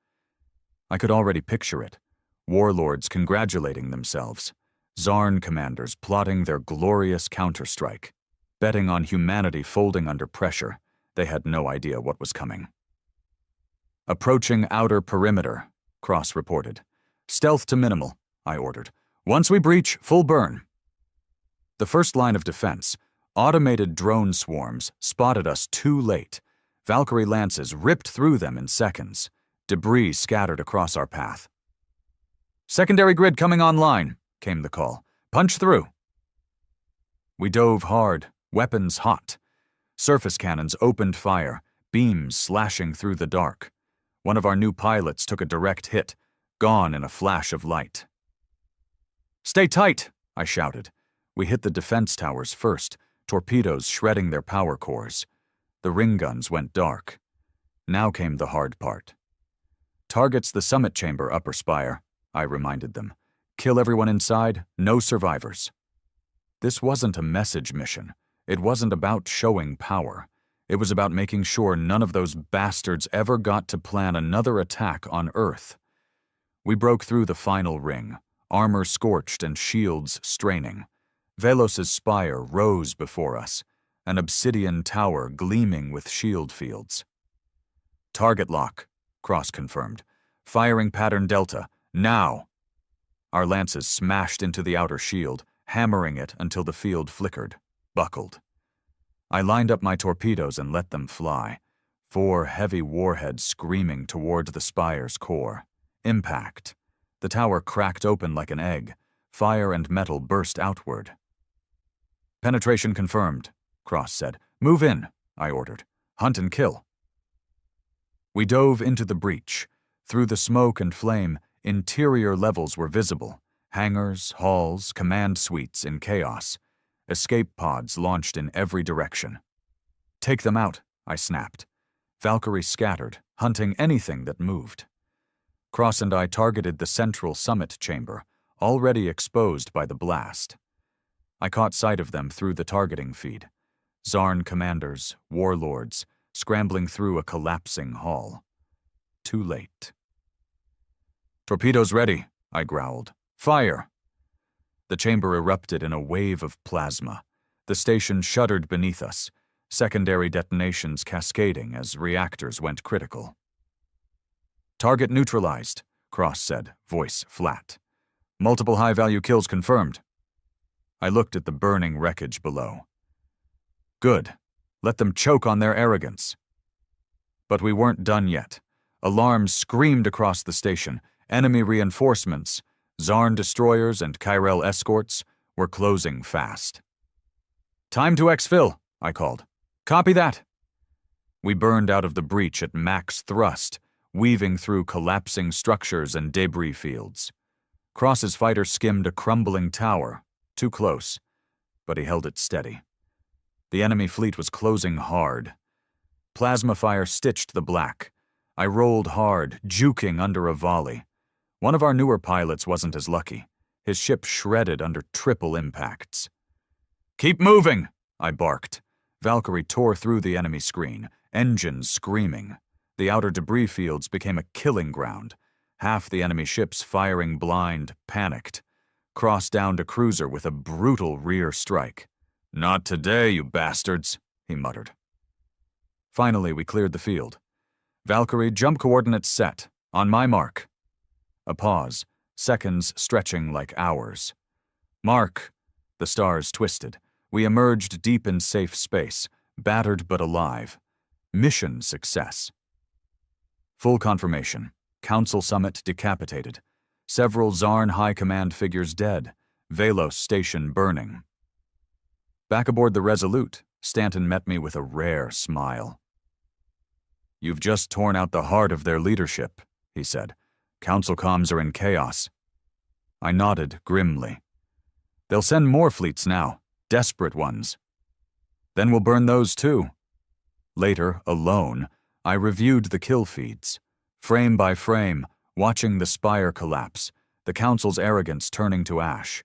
Speaker 1: I could already picture it. Warlords congratulating themselves. Zarn commanders plotting their glorious counterstrike. Betting on humanity folding under pressure. They had no idea what was coming. Approaching outer perimeter, Cross reported. Stealth to minimal, I ordered. Once we breach, full burn. The first line of defense, automated drone swarms, spotted us too late. Valkyrie lances ripped through them in seconds. Debris scattered across our path. Secondary grid coming online, came the call. Punch through. We dove hard, weapons hot. Surface cannons opened fire, beams slashing through the dark. One of our new pilots took a direct hit, gone in a flash of light. Stay tight, I shouted. We hit the defense towers first, torpedoes shredding their power cores. The ring guns went dark. Now came the hard part. Targets the summit chamber upper spire, I reminded them. Kill everyone inside, no survivors. This wasn't a message mission. It wasn't about showing power. It was about making sure none of those bastards ever got to plan another attack on Earth. We broke through the final ring, armor scorched and shields straining. Velos's spire rose before us, an obsidian tower gleaming with shield fields. Target lock, Cross confirmed. Firing pattern Delta, now! Our lances smashed into the outer shield, hammering it until the field flickered, buckled. I lined up my torpedoes and let them fly, 4 heavy warheads screaming toward the spire's core. Impact. The tower cracked open like an egg. Fire and metal burst outward. Penetration confirmed, Cross said. Move in, I ordered. Hunt and kill. We dove into the breach. Through the smoke and flame, Interior levels were visible. Hangars, halls, command suites in chaos. Escape pods launched in every direction. "Take them out," I snapped. Valkyrie scattered, hunting anything that moved. Cross and I targeted the central summit chamber, already exposed by the blast. I caught sight of them through the targeting feed. Zarn commanders, warlords, scrambling through a collapsing hall. Too late. "Torpedoes ready," I growled. "Fire!" The chamber erupted in a wave of plasma. The station shuddered beneath us, secondary detonations cascading as reactors went critical. "Target neutralized," Cross said, voice flat. "Multiple high-value kills confirmed." I looked at the burning wreckage below. Good. Let them choke on their arrogance. But we weren't done yet. Alarms screamed across the station. Enemy reinforcements, Zarn destroyers and Kyrell escorts, were closing fast. "Time to exfil," I called. "Copy that." We burned out of the breach at max thrust, weaving through collapsing structures and debris fields. Cross's fighter skimmed a crumbling tower, too close, but he held it steady. The enemy fleet was closing hard. Plasma fire stitched the black. I rolled hard, juking under a volley. One of our newer pilots wasn't as lucky. His ship shredded under triple impacts. "Keep moving," I barked. Valkyrie tore through the enemy screen, engines screaming. The outer debris fields became a killing ground. Half the enemy ships firing blind, panicked. Cross downed a cruiser with a brutal rear strike. "Not today, you bastards," he muttered. Finally, we cleared the field. "Valkyrie, jump coordinates set. On my mark." A pause, seconds stretching like hours. "Mark." The stars twisted. We emerged deep in safe space, battered but alive. Mission success. Full confirmation. Council summit decapitated. Several Zarn high command figures dead. Velos station burning. Back aboard the Resolute, Stanton met me with a rare smile. "You've just torn out the heart of their leadership," he said. "Council comms are in chaos." I nodded grimly. "They'll send more fleets now, desperate ones. Then we'll burn those too." Later, alone, I reviewed the kill feeds. Frame by frame, watching the spire collapse, the Council's arrogance turning to ash.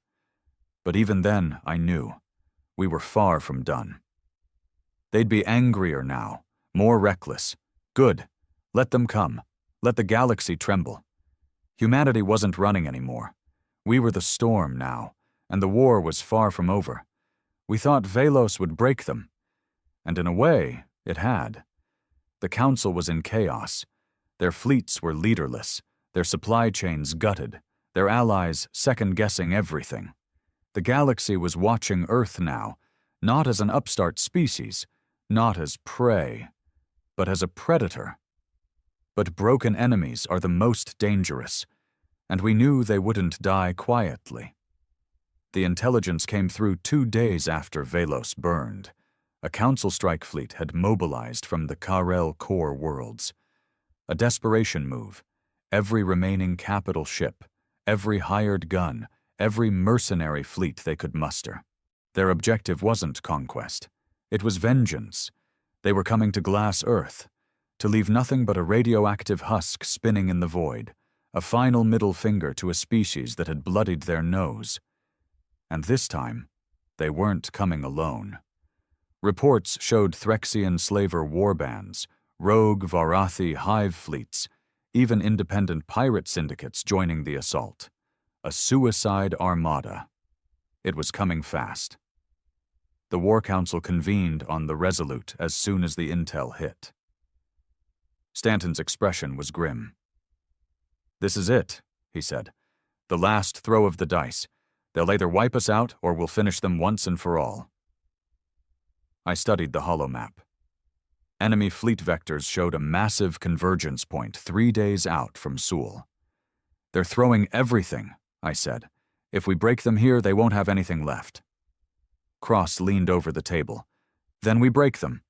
Speaker 1: But even then, I knew. We were far from done. They'd be angrier now, more reckless. Good. Let them come. Let the galaxy tremble. Humanity wasn't running anymore. We were the storm now, and the war was far from over. We thought Velos would break them. And in a way, it had. The Council was in chaos. Their fleets were leaderless, their supply chains gutted, their allies second-guessing everything. The galaxy was watching Earth now, not as an upstart species, not as prey, but as a predator. But broken enemies are the most dangerous, and we knew they wouldn't die quietly. The intelligence came through 2 days after Velos burned. A Council strike fleet had mobilized from the Kyrell core worlds. A desperation move. Every remaining capital ship, every hired gun, every mercenary fleet they could muster. Their objective wasn't conquest. It was vengeance. They were coming to glass Earth, to leave nothing but a radioactive husk spinning in the void, a final middle finger to a species that had bloodied their nose. And this time, they weren't coming alone. Reports showed Threxian slaver warbands, rogue Varathi hive fleets, even independent pirate syndicates joining the assault. A suicide armada. It was coming fast. The War Council convened on the Resolute as soon as the intel hit. Stanton's expression was grim. "This is it," he said. "The last throw of the dice. They'll either wipe us out or we'll finish them once and for all." I studied the holomap. Enemy fleet vectors showed a massive convergence point 3 days out from Sul. "They're throwing everything," I said. "If we break them here, they won't have anything left." Cross leaned over the table. "Then we break them."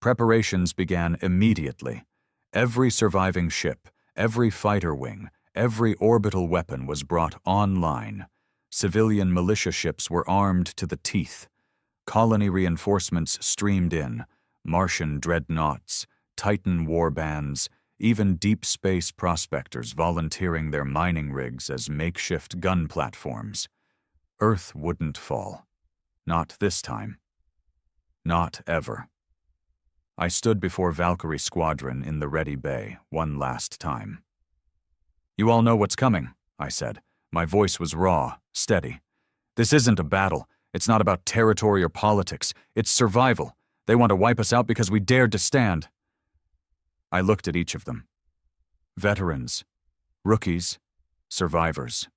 Speaker 1: Preparations began immediately. Every surviving ship, every fighter wing, Every orbital weapon was brought online. Civilian militia ships were armed to the teeth. Colony reinforcements streamed in, Martian dreadnoughts, Titan warbands, even deep space prospectors volunteering their mining rigs as makeshift gun platforms. Earth wouldn't fall. Not this time. Not ever. I stood before Valkyrie Squadron in the Ready Bay one last time. "You all know what's coming," I said. My voice was raw, steady. "This isn't a battle. It's not about territory or politics. It's survival. They want to wipe us out because we dared to stand." I looked at each of them. Veterans, rookies, survivors.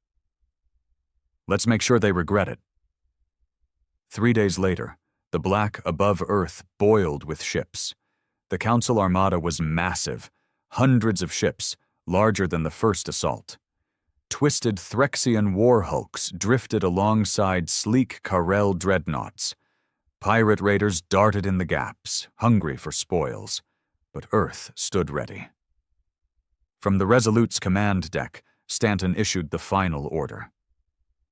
Speaker 1: Let's make sure they regret it. 3 days later, the black above Earth boiled with ships. The Council Armada was massive, hundreds of ships, larger than the first assault. Twisted Threxian war hulks drifted alongside sleek Karel dreadnoughts. Pirate raiders darted in the gaps, hungry for spoils, but Earth stood ready. From the Resolute's command deck, Stanton issued the final order.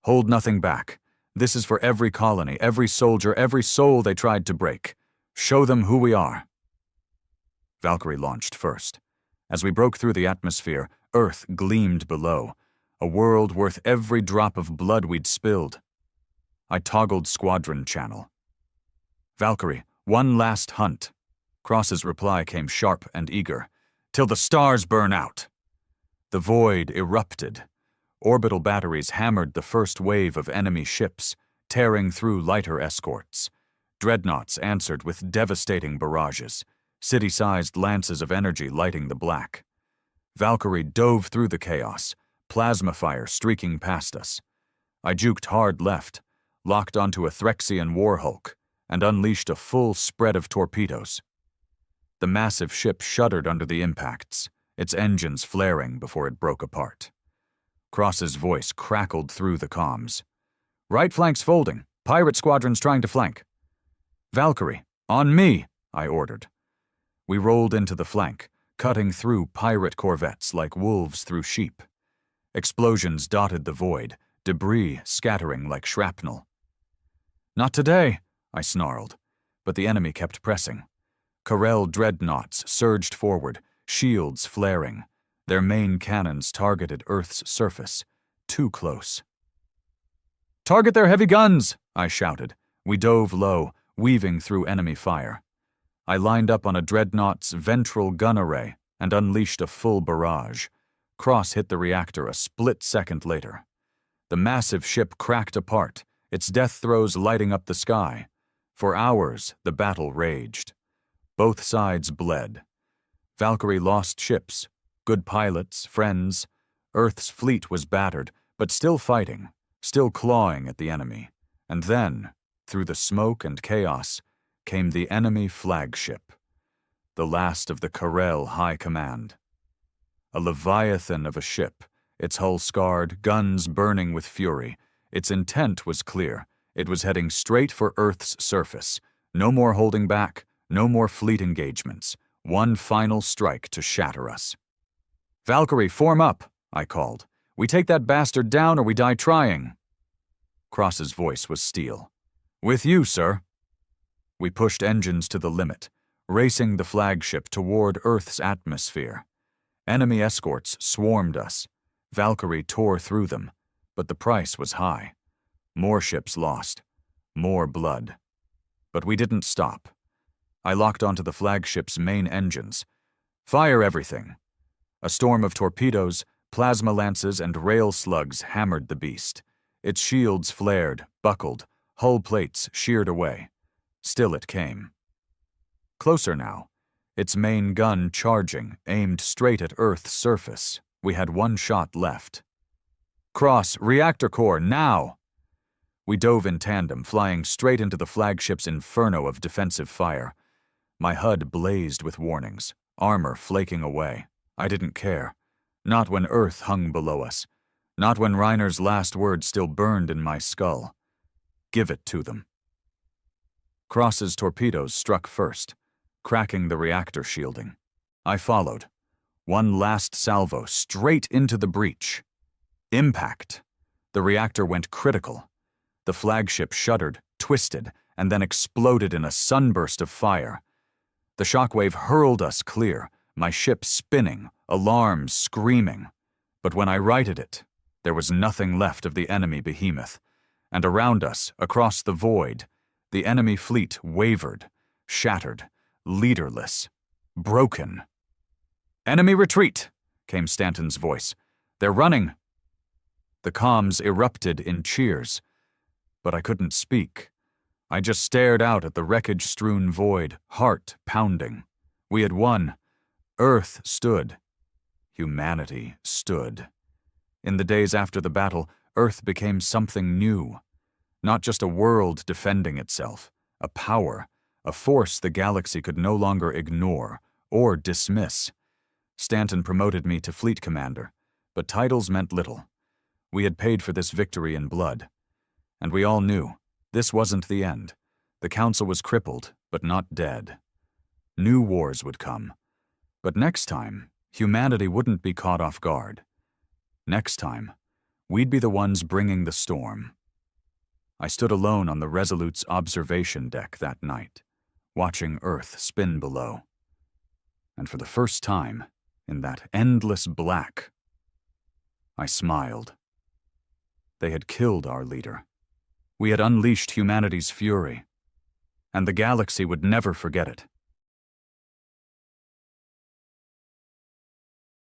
Speaker 1: "Hold nothing back. This is for every colony, every soldier, every soul they tried to break. Show them who we are." Valkyrie launched first. As we broke through the atmosphere, Earth gleamed below, a world worth every drop of blood we'd spilled. I toggled squadron channel. "Valkyrie, one last hunt." Cross's reply came sharp and eager. "Till the stars burn out." The void erupted. Orbital batteries hammered the first wave of enemy ships, tearing through lighter escorts. Dreadnoughts answered with devastating barrages, city-sized lances of energy lighting the black. Valkyrie dove through the chaos, plasma fire streaking past us. I juked hard left, locked onto a Threxian war hulk, and unleashed a full spread of torpedoes. The massive ship shuddered under the impacts, its engines flaring before it broke apart. Cross's voice crackled through the comms. "Right flank's folding. Pirate squadron's trying to flank." "Valkyrie, on me," I ordered. We rolled into the flank, cutting through pirate corvettes like wolves through sheep. Explosions dotted the void, debris scattering like shrapnel. "Not today," I snarled, but the enemy kept pressing. Karel dreadnoughts surged forward, shields flaring. Their main cannons targeted Earth's surface, too close. "Target their heavy guns!" I shouted. We dove low, weaving through enemy fire. I lined up on a dreadnought's ventral gun array and unleashed a full barrage. Cross hit the reactor a split second later. The massive ship cracked apart, its death throes lighting up the sky. For hours, the battle raged. Both sides bled. Valkyrie lost ships, good pilots, friends. Earth's fleet was battered, but still fighting, still clawing at the enemy. And then, through the smoke and chaos, came the enemy flagship, the last of the Karel High Command. A leviathan of a ship, its hull scarred, guns burning with fury. Its intent was clear. It was heading straight for Earth's surface. No more holding back, no more fleet engagements. One final strike to shatter us. "Valkyrie, form up," I called. "We take that bastard down or we die trying." Cross's voice was steel. "With you, sir." We pushed engines to the limit, racing the flagship toward Earth's atmosphere. Enemy escorts swarmed us. Valkyrie tore through them, but the price was high. More ships lost, more blood. But we didn't stop. I locked onto the flagship's main engines. "Fire everything." A storm of torpedoes, plasma lances, and rail slugs hammered the beast. Its shields flared, buckled, hull plates sheared away. Still it came. Closer now, its main gun charging, aimed straight at Earth's surface. We had one shot left. "Cross, reactor core, now!" We dove in tandem, flying straight into the flagship's inferno of defensive fire. My HUD blazed with warnings, armor flaking away. I didn't care. Not when Earth hung below us. Not when Reiner's last word still burned in my skull. Give it to them. Cross's torpedoes struck first, cracking the reactor shielding. I followed. One last salvo straight into the breach. Impact. The reactor went critical. The flagship shuddered, twisted, and then exploded in a sunburst of fire. The shockwave hurled us clear, my ship spinning, alarms screaming. But when I righted it, there was nothing left of the enemy behemoth, and around us, across the void, the enemy fleet wavered, shattered, leaderless, broken. "Enemy retreat," came Stanton's voice. "They're running." The comms erupted in cheers, but I couldn't speak. I just stared out at the wreckage-strewn void, heart pounding. We had won. Earth stood. Humanity stood. In the days after the battle, Earth became something new. Not just a world defending itself, a power, a force the galaxy could no longer ignore or dismiss. Stanton promoted me to fleet commander, but titles meant little. We had paid for this victory in blood. And we all knew, this wasn't the end. The Council was crippled, but not dead. New wars would come. But next time, humanity wouldn't be caught off guard. Next time, we'd be the ones bringing the storm. I stood alone on the Resolute's observation deck that night, watching Earth spin below. And for the first time, in that endless black, I smiled. They had killed our leader. We had unleashed humanity's fury, and the galaxy would never forget it.